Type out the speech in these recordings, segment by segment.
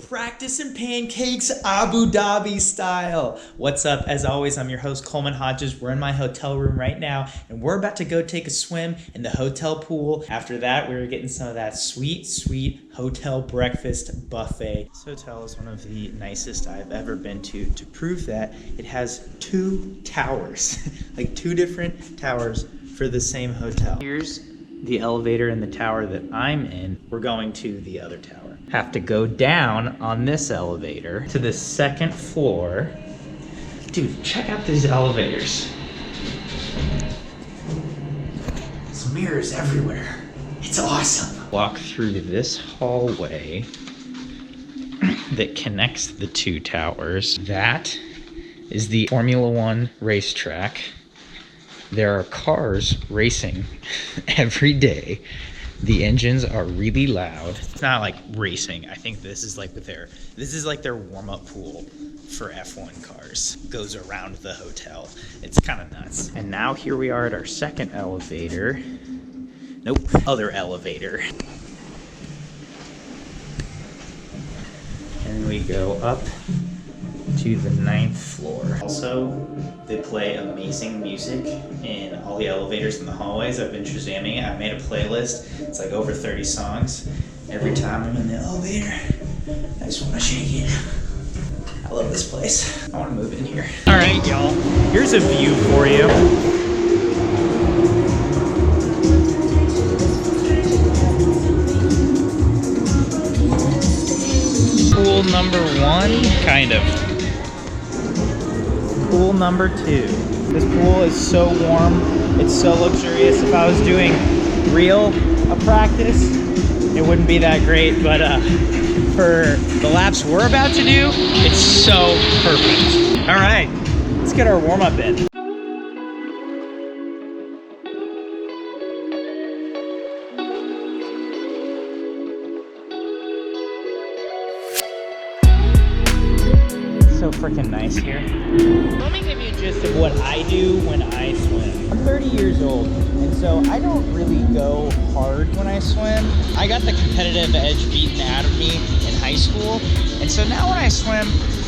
Practicing pancakes Abu Dhabi style. What's up? As always, I'm your host Coleman Hodges. We're in my hotel room right now and we're about to go take a swim in the hotel pool. After that, we're getting some of that sweet hotel breakfast buffet. This hotel is one of the nicest I've ever been to prove that it has two towers, like two different towers for the same hotel. Here's the elevator in the tower that I'm in. We're going to the other tower. Have to go down on this elevator to the second floor. Dude, check out these elevators. There's mirrors everywhere. It's awesome. Walk through this hallway that connects the two towers. That is the Formula One racetrack. There are cars racing every day. The engines are really loud. It's not like racing. I think this is like their warm-up pool for F1 cars. Goes around the hotel. It's kind of nuts. And now here we are at our second elevator. Nope, other elevator. And we go up to the 9th floor. Also, they play amazing music in all the elevators in the hallways. I've been Shazamming it. I made a playlist. It's like over 30 songs. Every time I'm in the elevator, I just want to shake it. I love this place. I want to move in here. All right, y'all. Here's a view for you. Pool number 1, kind of. Pool number 2. This pool is so warm, it's so luxurious. If I was doing a practice, it wouldn't be that great, but for the laps we're about to do, it's so perfect. All right, let's get our warm-up in. So freaking nice here. Let me give you a gist of what I do when I swim. I'm 30 years old, and so I don't really go hard when I swim. I got the competitive edge beaten out of me in high school, and so now when I swim,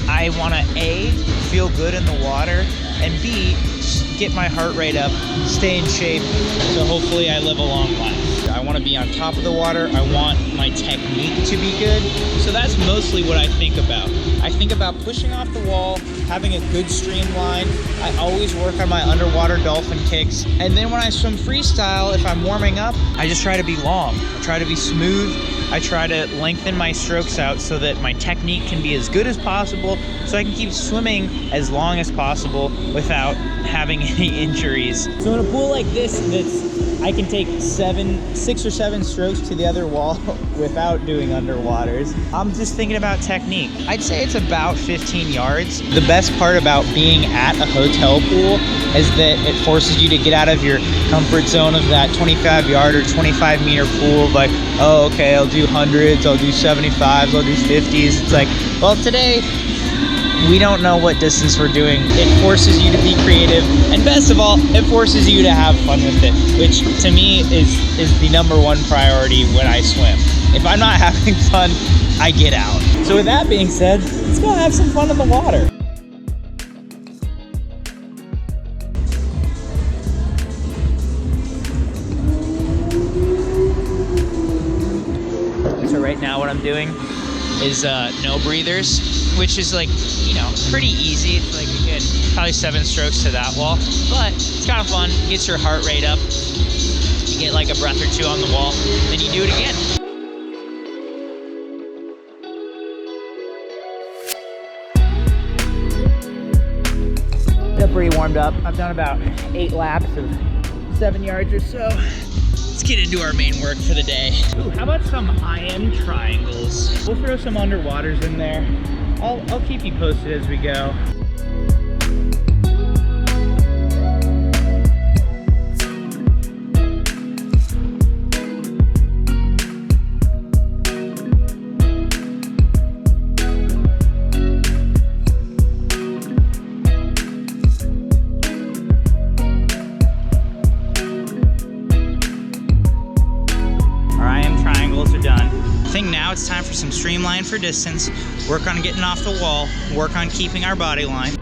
I want to A, feel good in the water, and B, just get my heart rate up, stay in shape, so hopefully I live a long life. I want to be on top of the water. I want my technique to be good. So that's mostly what I think about. I think about pushing off the wall, having a good streamline. I always work on my underwater dolphin kicks. And then when I swim freestyle, if I'm warming up, I just try to be long. I try to be smooth. I try to lengthen my strokes out so that my technique can be as good as possible, so I can keep swimming as long as possible without having any injuries. So in a pool like this, I can take 6 or 7 strokes to the other wall without doing underwaters. I'm just thinking about technique. I'd say it's about 15 yards. The best part about being at a hotel pool is that it forces you to get out of your comfort zone of that 25-yard or 25-meter pool. Like, oh, okay, I'll do hundreds, I'll do 75s, I'll do 50s. It's like, well, today, we don't know what distance we're doing. It forces you to be creative, and best of all, it forces you to have fun with it, which to me is the number one priority when I swim. If I'm not having fun, I get out. So with that being said, let's go have some fun in the water. So right now what I'm doing is no breathers, which is like, you know, pretty easy. It's like, again, probably 7 strokes to that wall, but it's kind of fun. Gets your heart rate up. You get like a breath or 2 on the wall, then you do it again. Got pretty warmed up. I've done about 8 laps of 7 yards or so. Let's get into our main work for the day. Ooh, how about some IM triangles? We'll throw some underwaters in there. I'll keep you posted as we go. I think now it's time for some streamline for distance, work on getting off the wall, work on keeping our body line.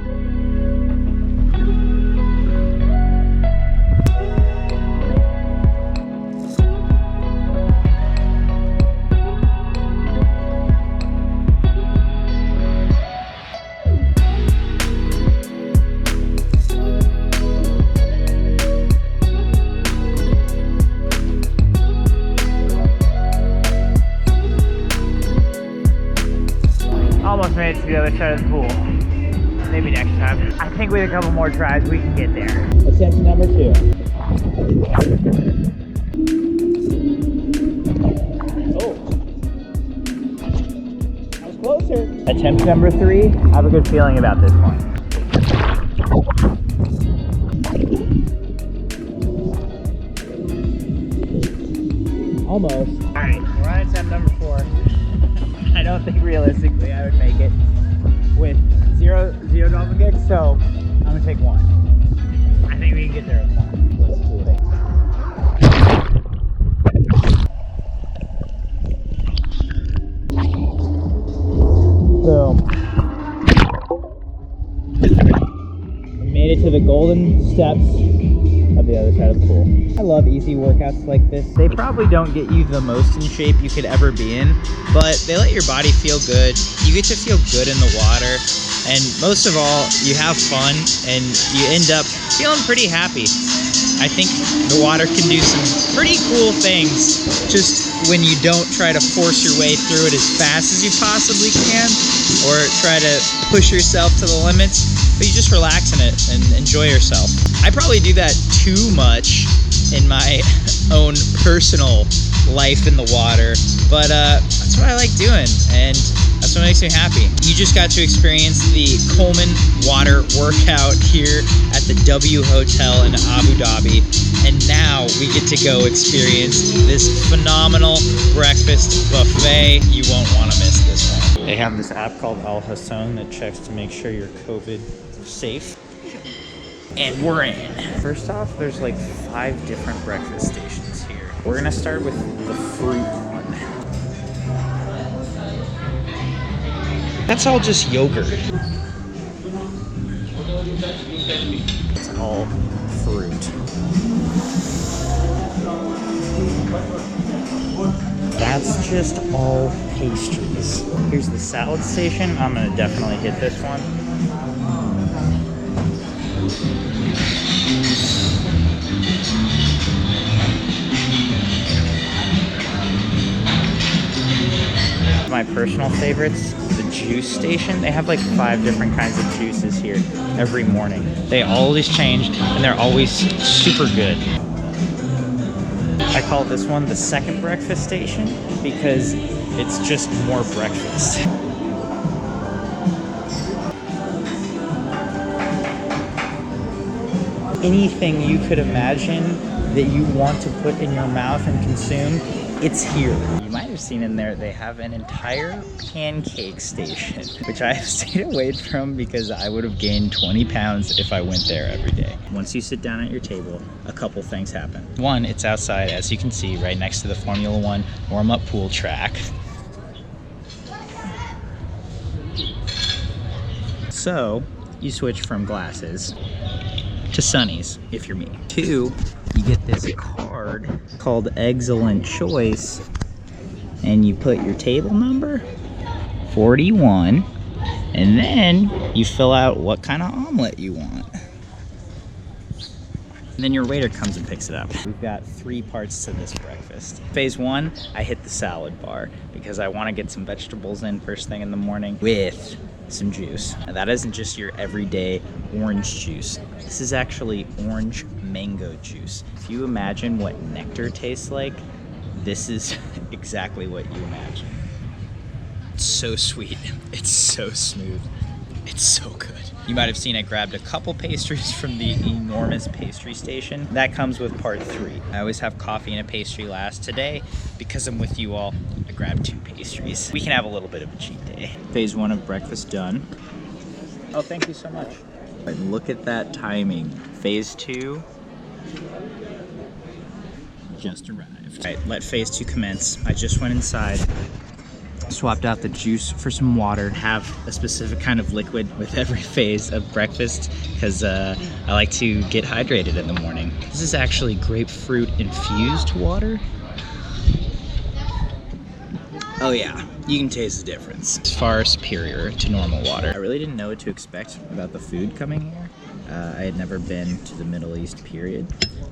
Almost made it to the other side of the pool. Maybe next time. I think with a couple more tries we can get there. Attempt number 2. Oh. I was closer. Attempt number 3. I have a good feeling about this one. Almost. Alright, we're on attempt number 4. I don't think realistically I would make it with zero dolphin kicks, so I'm gonna take 1. I think we can get there with 1. Let's do it. Boom. We made it to the golden steps of the other side of the pool. I love easy workouts like this. They probably don't get you the most in shape you could ever be in, but they let your body feel good. You get to feel good in the water, and most of all, you have fun and you end up feeling pretty happy. I think the water can do some pretty cool things just when you don't try to force your way through it as fast as you possibly can or try to push yourself to the limits, but you just relax in it and enjoy yourself. I probably do that too much in my own personal life in the water, but that's what I like doing, and that's what makes me happy. You just got to experience the Coleman water workout here at the W Hotel in Abu Dhabi, and now we get to go experience this phenomenal breakfast buffet. You won't want to miss this one. They have this app called Al Hassan that checks to make sure you're COVID safe. And we're in. First off, there's like 5 different breakfast stations here. We're gonna start with the fruit one. That's all just yogurt. It's all fruit. That's just all pastries. Here's the salad station. I'm gonna definitely hit this one. My personal favorites, the juice station. They have like 5 different kinds of juices here every morning. They always change and they're always super good. I call this one the second breakfast station because it's just more breakfast. Anything you could imagine that you want to put in your mouth and consume, it's here. You might have seen in there, they have an entire pancake station, which I have stayed away from because I would have gained 20 pounds if I went there every day. Once you sit down at your table, a couple things happen. One, it's outside, as you can see, right next to the Formula One warm-up pool track. So, you switch from glasses to sunnies, if you're me. 2, you get this card called Excellent Choice, and you put your table number, 41, and then you fill out what kind of omelet you want. And then your waiter comes and picks it up. We've got 3 parts to this breakfast. Phase 1, I hit the salad bar because I want to get some vegetables in first thing in the morning with some juice. Now, that isn't just your everyday orange juice. This is actually orange mango juice. If you imagine what nectar tastes like, this is exactly what you imagine. It's so sweet. It's so smooth. It's so good. You might have seen I grabbed a couple pastries from the enormous pastry station. That comes with part 3. I always have coffee and a pastry last. Today, because I'm with you all, I grabbed 2 pastries. We can have a little bit of a cheat day. Phase 1 of breakfast done. Oh, thank you so much. And look at that timing. Phase 2 just arrived. All right, let phase 2 commence. I just went inside Swapped out the juice for some water. Have a specific kind of liquid with every phase of breakfast because I like to get hydrated in the morning. This is actually grapefruit infused water. Oh yeah, you can taste the difference. It's far superior to normal water. I really didn't know what to expect about the food coming here. I had never been to the Middle East, period,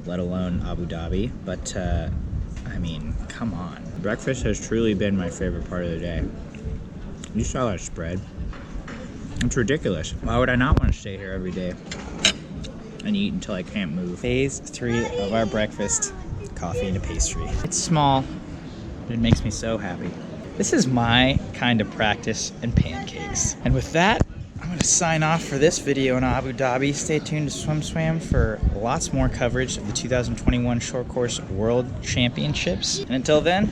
let alone Abu Dhabi, but I mean, come on. Breakfast has truly been my favorite part of the day. You saw that spread. It's ridiculous. Why would I not want to stay here every day and eat until I can't move? Phase 3 of our breakfast, coffee and a pastry. It's small, but it makes me so happy. This is my kind of practice in pancakes. And with that, I'm gonna sign off for this video in Abu Dhabi. Stay tuned to SwimSwam for lots more coverage of the 2021 Short Course World Championships. And until then,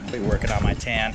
I'll be working on my tan.